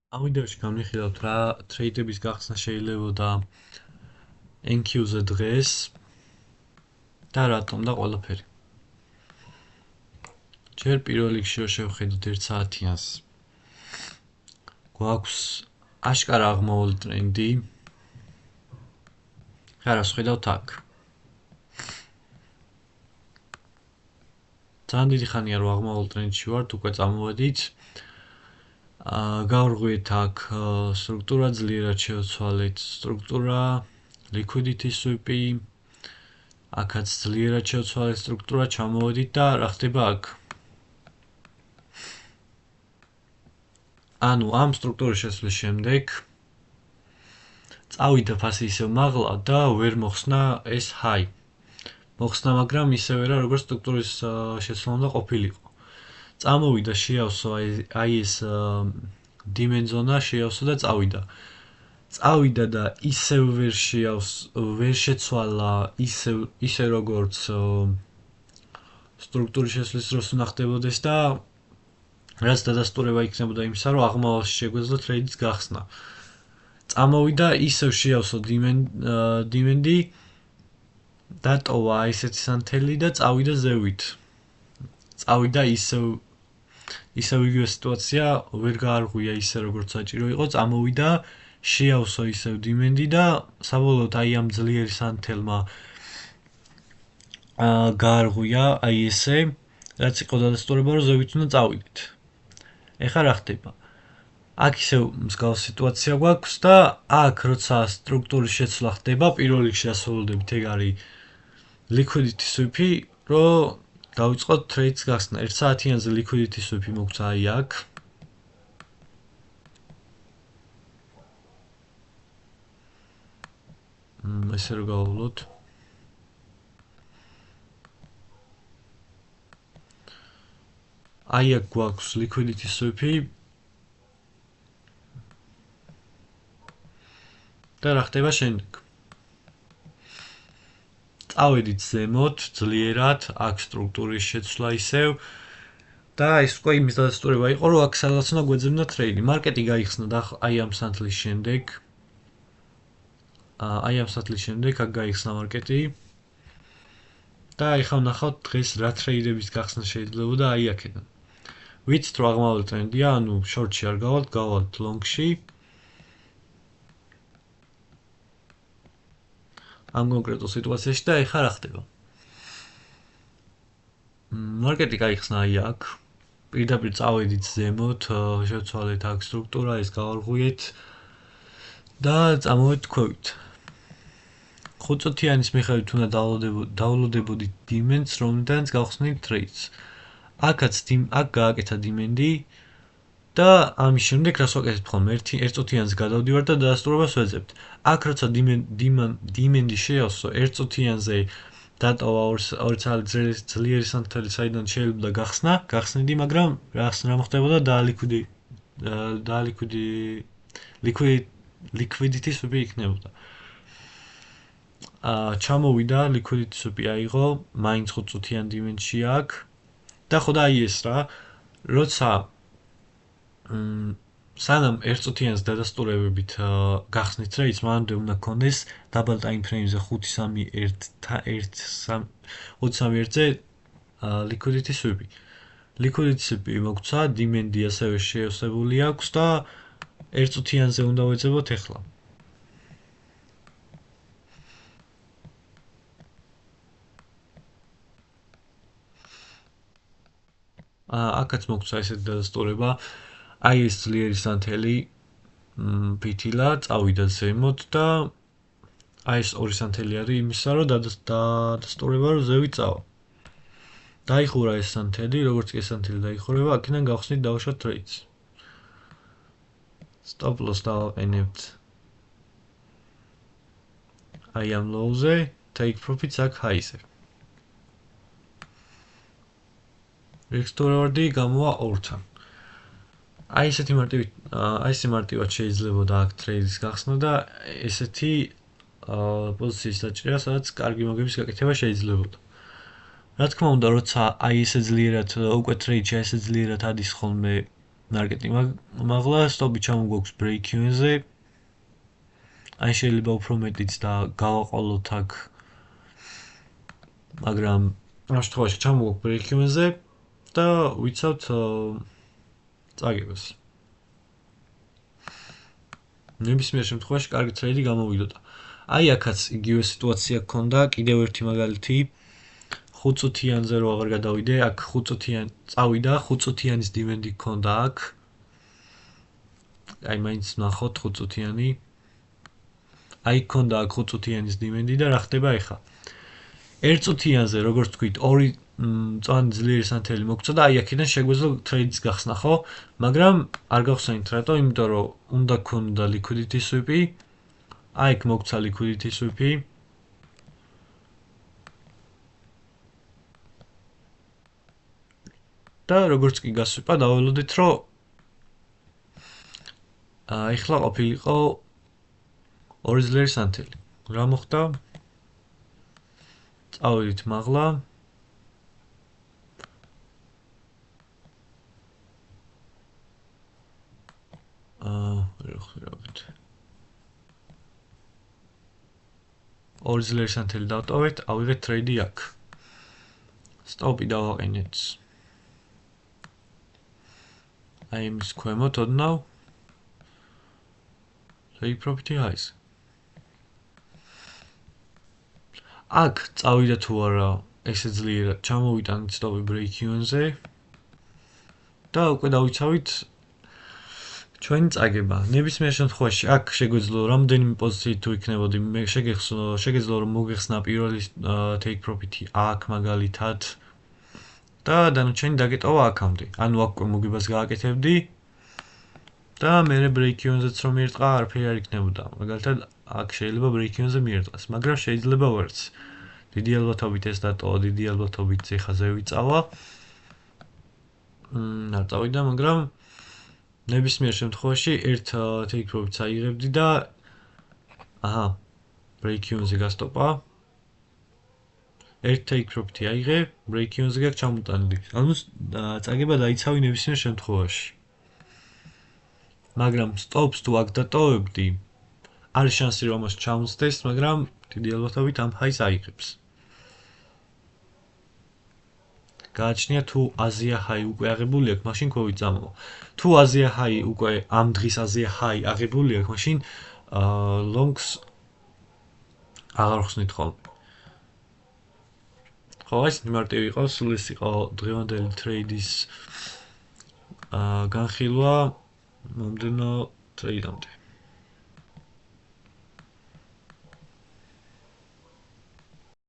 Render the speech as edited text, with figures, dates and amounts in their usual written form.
ამ ვიდეოში განვიხილავთ რა ტრეიდების გახსნა შეიძლებოდა NQ-ზე დღეს და რატომ და ყველაფერი. ჯერ პირველ რიგში რომ შევხედოთ 1 საათიანს. გვაქვს აშკარა აღმავალი ტრენდი. ხარას ხედავთ აქ. ძალიან დიდი ხანია რომ აღმავალი ტრენდში ვართ, უკვე წამოვედით. გავრღვიეთ აქ სტრუქტურა ძლიერად შევცვალეთ, სტრუქტურა liquidity sweep-ი, აქაც ძლიერად შევცვალეთ სტრუქტურა, ჩამოვედით და რა ხდება აქ? ანუ ამ სტრუქტურის შესვლის შემდეგ წავიდა ფასი ისევ მაღლა და ვერ მოხსნა ეს high. მოხსნა, მაგრამ ისევე რა როგორც სტრუქტურის შესვლა უნდა ყოფილიყო. წამოვიდა, შეავსო აი ეს demand zone შეავსო და წავიდა. წავიდა და ისევ ვერ შეცვალა ისე როგორც სტრუქტურის შესვლის დროს უნდა ხდებოდეს და რაც დადასტურება იქნებოდა იმისა, რომ აღმავალში შეგვეძლო ტრეიდის გახსნა. წამოვიდა, ისევ შეავსო demand-ი დატოვა ესეთი სანთელი და წავიდა ზევით. წავიდა ისევ იგივე სიტუაცია, ვერ გაარღვია ისე როგორც საჭირო იყო, წამოვიდა, შეავსო ისევ demand-ი და საბოლოოდ აი ამ ძლიერი სანთელმა გაარღვია აი ესე, რაც იყო დადასტურება, რომ ზევით უნდა წავიდეთ. ეხლა რა ხდება? აქ ისევ მსგავსი სიტუაცია გვაქვს და აქ როცა სტრუქტურის შეცვლა ხდება, პირველ რიგში ასრულებდებით, ეგ არის liquidity sweep-ი, რომ დავიწყოთ ტრეიდის გახსნა. 1 საათიანზე liquidity sweep-ი მოგვცა აი აქ. ესე რომ გავავლოთ. აი აქ გვაქვს liquidity sweep-ი. და რა ხდება შემდეგ? წავედით ზემოთ, ძლიერად, აქ სტრუქტურის შეცვლა ისევ და ეს უკვე იმის დადასტურება იყო, რომ აქ სადღაც უნდა გვეძებნა ტრეიდი. მარკეტი გაიხსნა და აი ამ სანთლის შემდეგ აქ გაიხსნა მარკეტი და ეხლა ვნახავთ დღეს რა ტრეიდების გახსნა შეიძლებოდა აი აქედან. ვიცით რომ აღმავალი ტრენდია, ანუ შორტში არ გავალთ ლონგში. ამ კონკრეტულ სიტუაციაში და ეხლა რა ხდება? მარკეტი გაიხსნა აი აქ. პირდაპირ წავედით ზემოთ, შევცვალეთ აქ სტრუქტურა, ეს გავარღვიეთ და წამოვედით ქვევით. 5 წუთიანის მიხედვით უნდა დაუნლოდებოდით demand-ს, რომლიდანაც გავხსნით ტრეიდს. აქ გააკეთა demand-ი და ამის შემდეგ რას ვაკეთებთ ხოლმე? 1 წუთიანს გადავდივართ და დადასტურებას ვეძებთ. აქ როცა demand-ი შეავსო 1 წუთიანზე დატოვა 2 ძლიერი სანთელი, საიდან შეიძლება გახსნიდი, მაგრამ რა მოხდებოდა? liquidity sweep-ი იქნებოდა. ჩამოვიდა, liquidity sweep-ი აიღო, მაინც 5 წუთიან demand-ში აქ და ხო და აი ეს რა, როცა სანამ 1 წუთიანს დადასტურებებით გახსნით ტრეიდს, მანამდე უნდა გქონდეს double time frame-ზე 5-3-1-ზე liquidity sweep-ი. liquidity sweep-ი მოგვცა, demand-ი ასევე შეავსებული აქვს და 1 წუთიანზე უნდა ვეძებოთ ეხლა. აქაც მოგვცა ესეთი დადასტურება. აი ეს ძლიერი სანთელი ფითილა წავიდა ზემოთ და აი ეს ორი სანთელი არის იმისა, რომ დადასტურება რომ ზევით წავა. დაიხურა ეს სანთელი, როგორც კი ეს სანთელი დაიხურება, აქედან გავხსნით დავუშვათ ტრეიდს. stop loss დავაყენებთ აი ამ low-ზე, take profits აქ high-ზე. risk reward-ი გამოვა 2-თან. აი ესეთი მარტივად შეიძლებოდა აქ ტრეიდის გახსნა და ესეთი პოზიციის დაჭრა, სადაც კარგი მოგების გაკეთება შეიძლებოდა. რა თქმა უნდა, როცა აი ესე ძლიერად უკვე ტრეიდში ესე ძლიერად ადის ხოლმე მარკეტი მაღლა სტოპი ჩამოგვაქვს break even-ზე აი შეიძლება უფრო მეტიც და გავაყოლოთ აქ მაგრამ ამ შემთხვევაში ჩამოგვაქვს break even-ზე და ვიცავთ წაგებას ნებისმიერ შემთხვევაში კარგი ტრეიდი გამოვიდოდა აი აქაც იგივე სიტუაცია გქონდა კიდევ ერთი მაგალითი 5 წუთიანზე რო აღარ გადავიდე აქ 5 წუთიან წავიდა 5 წუთიანის დიმენდი გქონდა აქ აი მაინც ნახოთ 5 წუთიანი აი გქონდა აქ 5 წუთიანის დიმენდი და რა ხდება ახლა 1 წუთიანზე როგორც თქვით 2 მწვანე ძლიერი სანთელი მოგწოდა და აი აქედან შეგვეძლო ტრეიდის გახსნა ხო მაგრამ არ გავხსენით რატო იმიტომ რომ უნდა გქონოდა liquidity sweep-ი აი იქ მოგცა liquidity sweep-ი და როგორც კი გასვიპა დაველოდეთ რომ ეხლა ყოფილიყო 2 ძლიერი სანთელი რა მოხდა წავედით მაღლა ვერახერავთ 2 ძლიერი სანთელი დავტოვეთ ავიღეთ ტრეიდი აქ სტოპი დავაყენეთ აი იმის ქვემოთ ოდნავ take profit-ი არის აქ წავიდა თუ არა ესე ძლიერად ჩამოვიტანით სტოპი break even-ზე და უკვე დავიცავით ჩვენი წაგება ნებისმიერ შემთხვევაში აქ შეგვეძლო რამდენიმე პოზიციით თუ იქნებოდი მე შეგეძლო რომ მოგეხსნა პირველი take profit-ი აქ მაგალითად და დანარჩენი დაგეტოვა აქამდე ანუ აქ მოგებას გააკეთებდი და მე break even-ზეც რომ მიერტყა არაფერი არ იქნებოდა მაგალითად აქ შეიძლება break even-ზე მიერტყას მაგრამ შეიძლება ვერც დიდი ალბათობით ეს დატოვა დიდი ალბათობით ეხაზე ვიწავა არ წავიდა მაგრამ ნებისმიერ შემთხვევაში ერთ take profit-ს აიღებდი და აჰა break even-ზე გასტოპა ერთ take profit-ი აიღე break even-ზე გაქვს ჩამოტანილი ანუ წაგება დაიცავი ნებისმიერ შემთხვევაში მაგრამ stops თუ აქ დატოვებდი არის შანსი რომ ამას ჩამოსდეს მაგრამ დიდი ალბათობით ამ high-ს აიღებს გააჩნია თუ აზია high უკვე აღებული აქვს მაშინ გვევიწამო თუ აზია high უკვე ამ დღის აზია high აღებული აქვს მაშინ longs აღარ ხსნით ხოლმე ხო ეს მარტივი იყო სულ ეს იყო დღევანდელი ტრეიდის განხილვა მომდენო ტრეიდამდე